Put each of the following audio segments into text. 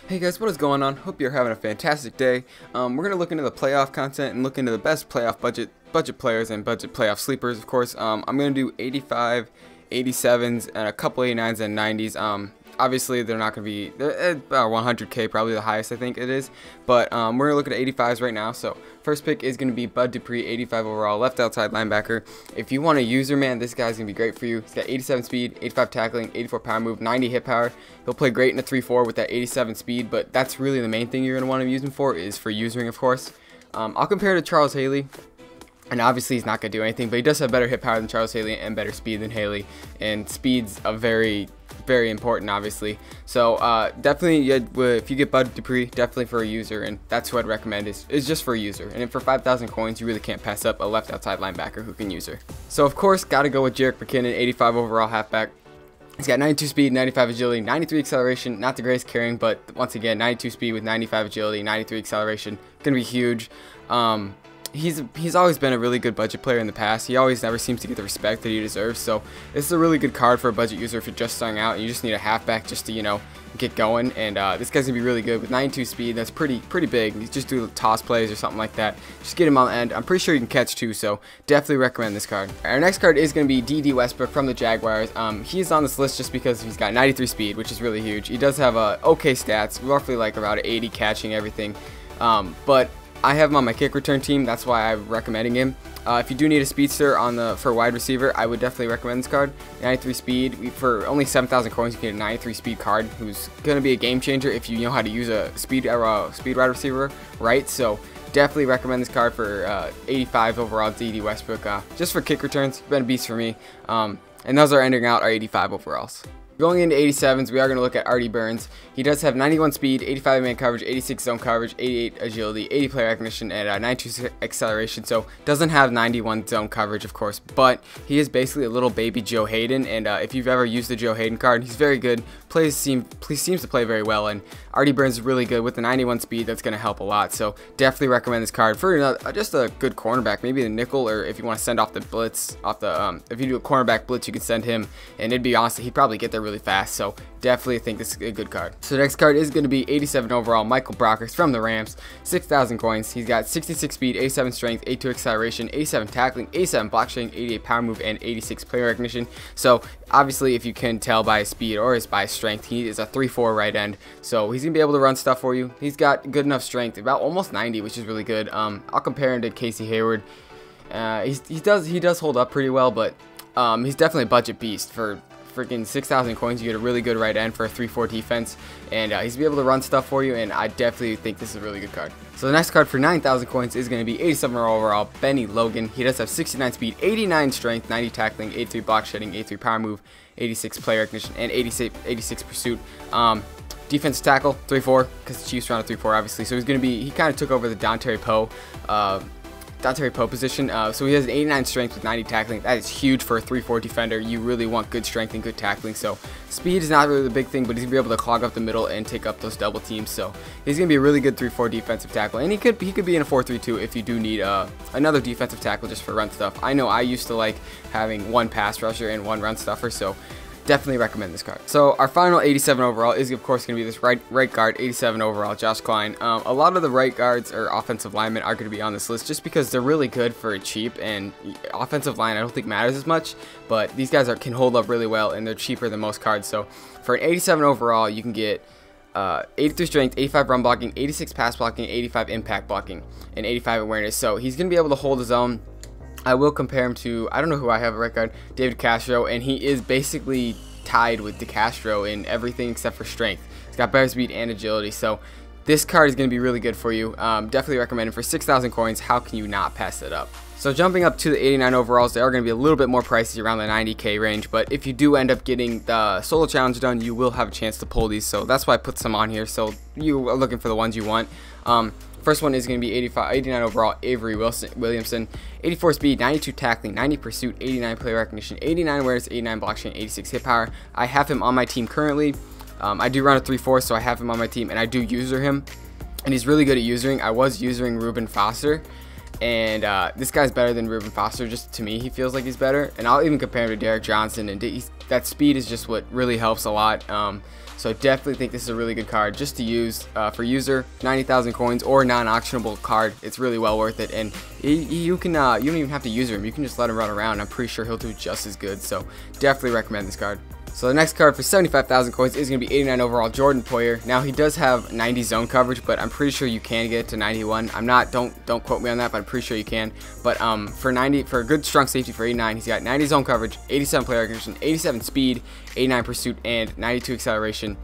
Hey guys, what is going on? Hope you're having a fantastic day. We're going to look into the playoff content and look into the best playoff budget players and budget playoff sleepers, of course. I'm going to do 85, 87s, and a couple 89s and 90s. Obviously, they're not going to be about 100k, probably the highest I think it is. But we're going to look at 85s right now. So first pick is going to be Dupree, 85 overall, left outside linebacker. If you want a user, man, this guy's going to be great for you. He's got 87 speed, 85 tackling, 84 power move, 90 hit power. He'll play great in a 3-4 with that 87 speed, but that's really the main thing you're going to want to use him for, is for usering, of course. I'll compare to Charles Haley. And obviously he's not going to do anything, but he does have better hit power than Charles Haley and better speed than Haley. And speed's a very important, obviously. So definitely, if you get Dupree, definitely for a user, and that's who I'd recommend. Is just for a user. And then for 5,000 coins, you really can't pass up a left outside linebacker who can use her. So of course, got to go with Jerick McKinnon, 85 overall halfback. He's got 92 speed, 95 agility, 93 acceleration. Not the greatest carrying, but once again, 92 speed with 95 agility, 93 acceleration. Gonna be huge. He's always been a really good budget player in the past. He always never seems to get the respect that he deserves. So this is a really good card for a budget user if you're just starting out and you just need a halfback just to, you know, get going. And this guy's gonna be really good with 92 speed. That's pretty big. He's just do toss plays or something like that. Just get him on the end. I'm pretty sure he can catch too. So definitely recommend this card. Our next card is gonna be D.D. Westbrook from the Jaguars. He's on this list just because he's got 93 speed, which is really huge. He does have okay stats, roughly like about 80 catching, everything. But I have him on my kick return team. That's why I'm recommending him. If you do need a speedster for wide receiver, I would definitely recommend this card. 93 speed. For only 7,000 coins, you get a 93 speed card who's going to be a game changer if you know how to use a speed wide receiver, right? So definitely recommend this card for 85 overall D.D. Westbrook. Just for kick returns, been a beast for me. And those are ending out our 85 overalls. Going into 87s, we are going to look at Artie Burns. He does have 91 speed, 85 man coverage, 86 zone coverage, 88 agility, 80 player recognition, and 92 acceleration. So doesn't have 91 zone coverage, of course, but he is basically a little baby Joe Hayden. And if you've ever used the Joe Hayden card, he's very good. Seems to play very well, and Artie Burns is really good with the 91 speed. That's going to help a lot. So definitely recommend this card for just a good cornerback, maybe the nickel, or if you want to send off the blitz, if you do a cornerback blitz, you can send him, and it'd be awesome. He'd probably get there really fast. So definitely think this is a good card. So the next card is going to be 87 overall Michael Brockers from the Rams, 6,000 coins. He's got 66 speed, 87 strength, 82 acceleration, 87 tackling, 87 block shedding, 88 power move, and 86 player recognition. So obviously, if you can tell by his speed or by his strength, he is a 3-4 right end. So he's gonna be able to run stuff for you. He's got good enough strength, about almost 90, which is really good. I'll compare him to Casey Hayward. He does hold up pretty well, but he's definitely a budget beast. For freaking 6,000 coins, you get a really good right end for a 3-4 defense, and he's gonna be able to run stuff for you, and I definitely think this is a really good card. So the next card for 9,000 coins is going to be 87 overall Benny Logan. He does have 69 speed, 89 strength, 90 tackling, 83 block shedding, 83 power move, 86 player recognition, and 86 pursuit. Defensive tackle 3-4, because the Chiefs run a 3-4 obviously. So he kind of took over the Dontari Poe position. So he has an 89 strength with 90 tackling. That is huge for a 3-4 defender. You really want good strength and good tackling. So speed is not really the big thing, but he's gonna be able to clog up the middle and take up those double teams. So he's gonna be a really good 3-4 defensive tackle, and he could be in a 4-3-2 if you do need another defensive tackle just for run stuff. I know I used to like having one pass rusher and one run stuffer, so definitely recommend this card. So our final 87 overall is of course going to be this right guard, 87 overall, Josh Klein. A lot of the right guards or offensive linemen are going to be on this list just because they're really good for cheap, and offensive line I don't think matters as much, but these guys can hold up really well, and they're cheaper than most cards. So for an 87 overall, you can get 83 strength, 85 run blocking, 86 pass blocking, 85 impact blocking, and 85 awareness. So he's going to be able to hold his own. I will compare him to, I don't know who I have a right guard, David Castro, and he is basically tied with DeCastro in everything except for strength. He's got better speed and agility, so this card is going to be really good for you. Definitely recommend it for 6,000 coins. How can you not pass it up? So jumping up to the 89 overalls, they are going to be a little bit more pricey, around the 90k range, but if you do end up getting the solo challenge done, you will have a chance to pull these, so that's why I put some on here, so you are looking for the ones you want. First one is going to be 89 overall Avery Williamson, 84 speed, 92 tackling, 90 pursuit, 89 player recognition, 89 awareness, 89 block shedding, 86 hit power. I have him on my team currently. I do run a 3-4, so I have him on my team, and I do user him, and he's really good at usering. I was using Reuben Foster, and this guy's better than Reuben Foster. Just to me, he feels like he's better, and I'll even compare him to Derek Johnson, and that speed is just what really helps a lot. So I definitely think this is a really good card just to use for user, 90,000 coins or non-auctionable card. It's really well worth it, and you don't even have to use him. You can just let him run around. I'm pretty sure he'll do just as good. So definitely recommend this card. So the next card for 75,000 coins is going to be 89 overall Jordan Poyer. Now he does have 90 zone coverage, but I'm pretty sure you can get it to 91. I'm not, don't quote me on that, but I'm pretty sure you can. But for a good strong safety for 89, he's got 90 zone coverage, 87 player recognition, 87 speed, 89 pursuit, and 92 acceleration.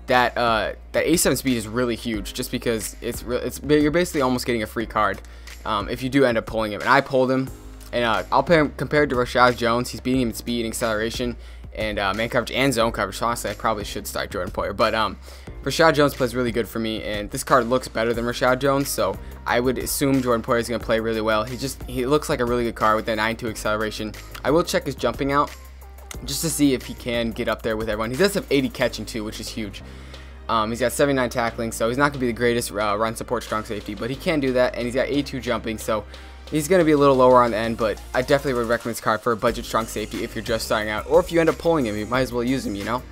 That 87 speed is really huge, just because you're basically almost getting a free card if you do end up pulling him. And I pulled him, and I'll pair him compared to Rashad Jones. He's beating him in speed and acceleration, and man coverage and zone coverage. So honestly, I probably should start Jordan Poyer, but Rashad Jones plays really good for me, and this card looks better than Rashad Jones, so I would assume Jordan Poyer is going to play really well. He looks like a really good card with that 92 acceleration. I will check his jumping out just to see if he can get up there with everyone. He does have 80 catching too, which is huge. He's got 79 tackling, so he's not going to be the greatest run support strong safety, but he can do that, and he's got 82 jumping, so he's going to be a little lower on the end, but I definitely would recommend this card for a budget strong safety if you're just starting out, or if you end up pulling him, you might as well use him, you know?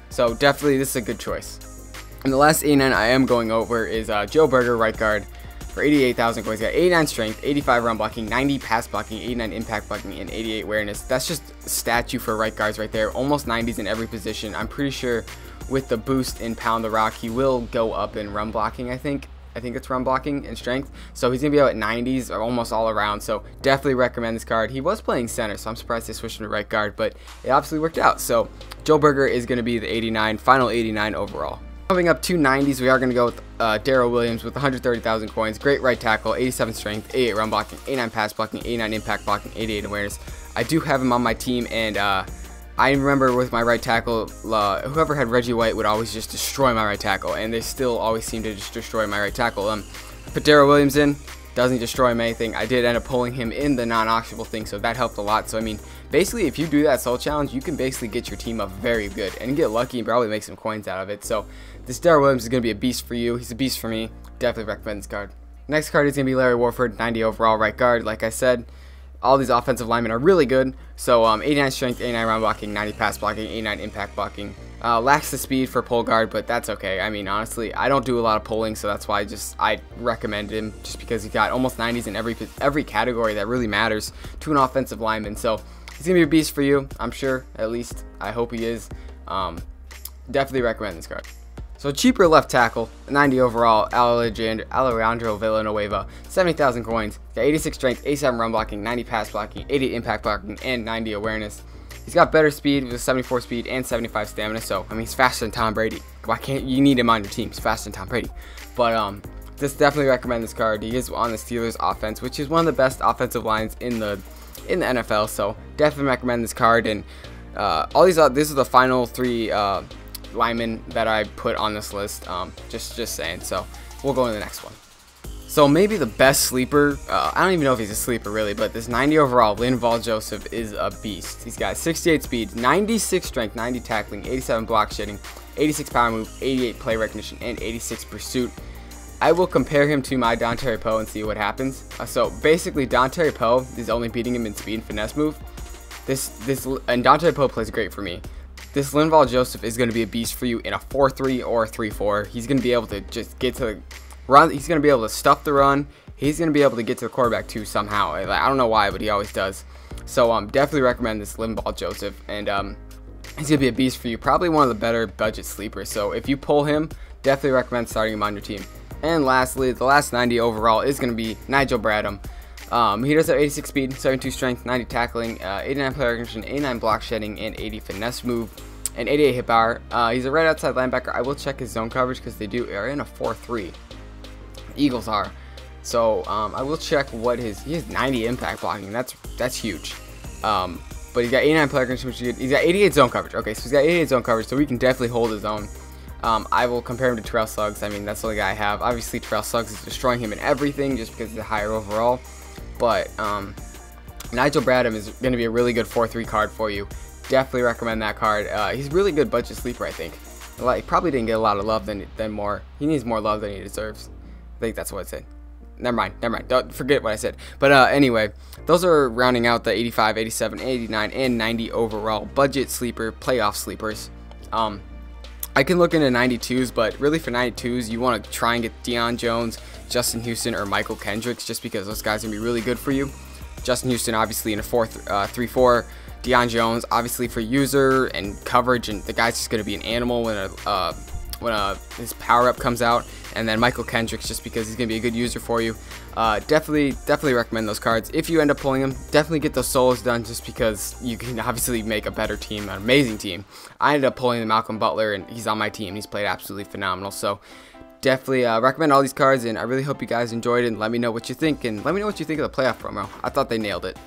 So definitely this is a good choice. And the last 89 I am going over is Joe Berger, right guard, for 88,000 coins. He's got 89 strength, 85 run blocking, 90 pass blocking, 89 impact blocking, and 88 awareness. That's just a statue for right guards right there. Almost 90s in every position. I'm pretty sure with the boost in Pound the Rock, he will go up in run blocking, I think it's run blocking and strength. So he's going to be out at 90s or almost all around. So definitely recommend this card. He was playing center, so I'm surprised they switched him to right guard, but it absolutely worked out. So Joe Berger is going to be the 89, final 89 overall. Coming up to 90s, we are going to go with Darryl Williams with 130,000 coins. Great right tackle, 87 strength, 88 run blocking, 89 pass blocking, 89 impact blocking, 88 awareness. I do have him on my team, and I remember with my right tackle, whoever had Reggie White would always just destroy my right tackle, and they still always seem to just destroy my right tackle. Put Darryl Williams in, doesn't destroy him anything. I did end up pulling him in the non-auctionable thing, so that helped a lot. So I mean, basically, if you do that soul challenge, you can basically get your team up very good and get lucky and probably make some coins out of it. So this Darryl Williams is going to be a beast for you. He's a beast for me. Definitely recommend this card. Next card is going to be Larry Woolford, 90 overall right guard. Like I said, all these offensive linemen are really good. So 89 strength, 89 run blocking, 90 pass blocking, 89 impact blocking. Lacks the speed for pull guard, but that's okay. I mean, honestly, I don't do a lot of pulling, so that's why I recommend him, just because he got almost 90s in every category that really matters to an offensive lineman. So he's gonna be a beast for you, I'm sure. At least I hope he is. Definitely recommend this card. So cheaper left tackle, 90 overall, Alejandro Villanueva, 70,000 coins. Got 86 strength, 87 run blocking, 90 pass blocking, 88 impact blocking, and 90 awareness. He's got better speed with 74 speed and 75 stamina, so I mean, he's faster than Tom Brady. Why can't you need him on your team? He's faster than Tom Brady. But just definitely recommend this card. He is on the Steelers offense, which is one of the best offensive lines in the NFL. So definitely recommend this card. And these are the final 3 linemen that I put on this list. Just saying. So we'll go to the next one. So maybe the best sleeper, I don't even know if he's a sleeper really, but this 90 overall Lindval Joseph is a beast. He's got 68 speed, 96 strength, 90 tackling, 87 block shedding, 86 power move, 88 play recognition, and 86 pursuit. I will compare him to my Dontari Poe and see what happens. So basically, Dontari Poe is only beating him in speed and finesse move. And Dontari Poe plays great for me. This Lindval Joseph is going to be a beast for you in a 4-3 or a 3-4. He's going to be able to just get to the run. He's going to be able to stuff the run. He's going to be able to get to the quarterback too somehow. I don't know why, but he always does. So definitely recommend this Lindval Joseph, and he's going to be a beast for you. Probably one of the better budget sleepers. So if you pull him, definitely recommend starting him on your team. And lastly, the last 90 overall is going to be Nigel Bradham. He does have 86 speed, 72 strength, 90 tackling, 89 play recognition, 89 block shedding, and 80 finesse move, and 88 hit power. He's a right outside linebacker. I will check his zone coverage because they are in a 4-3. Eagles are. So I will check what he has 90 impact blocking. That's huge. But he's got 89 play recognition, which is good. He's got 88 zone coverage. Okay, so he's got 88 zone coverage, so we can definitely hold his own. I will compare him to Terrell Suggs. I mean, that's the only guy I have. Obviously, Terrell Suggs is destroying him in everything just because he's a higher overall. But Nigel Bradham is going to be a really good 4-3 card for you. Definitely recommend that card. He's a really good budget sleeper, I think. He probably didn't get a lot of love than more. He needs more love than he deserves. I think that's what I said. Never mind. Don't forget what I said. But anyway, those are rounding out the 85, 87, 89, and 90 overall budget sleeper playoff sleepers. I can look into 92s, but really for 92s, you want to try and get Deion Jones, Justin Houston, or Michael Kendricks, just because those guys are going to be really good for you. Justin Houston, obviously, in a 3-4. Deion Jones, obviously, for user and coverage, and the guy's just going to be an animal when his power-up comes out. And then Michael Kendricks, just because he's going to be a good user for you. Definitely recommend those cards. If you end up pulling them, definitely get those solos done, just because you can obviously make a better team, an amazing team. I ended up pulling the Malcolm Butler, and he's on my team. He's played absolutely phenomenal. So definitely recommend all these cards, and I really hope you guys enjoyed it, and let me know what you think, and let me know what you think of the playoff promo. I thought they nailed it.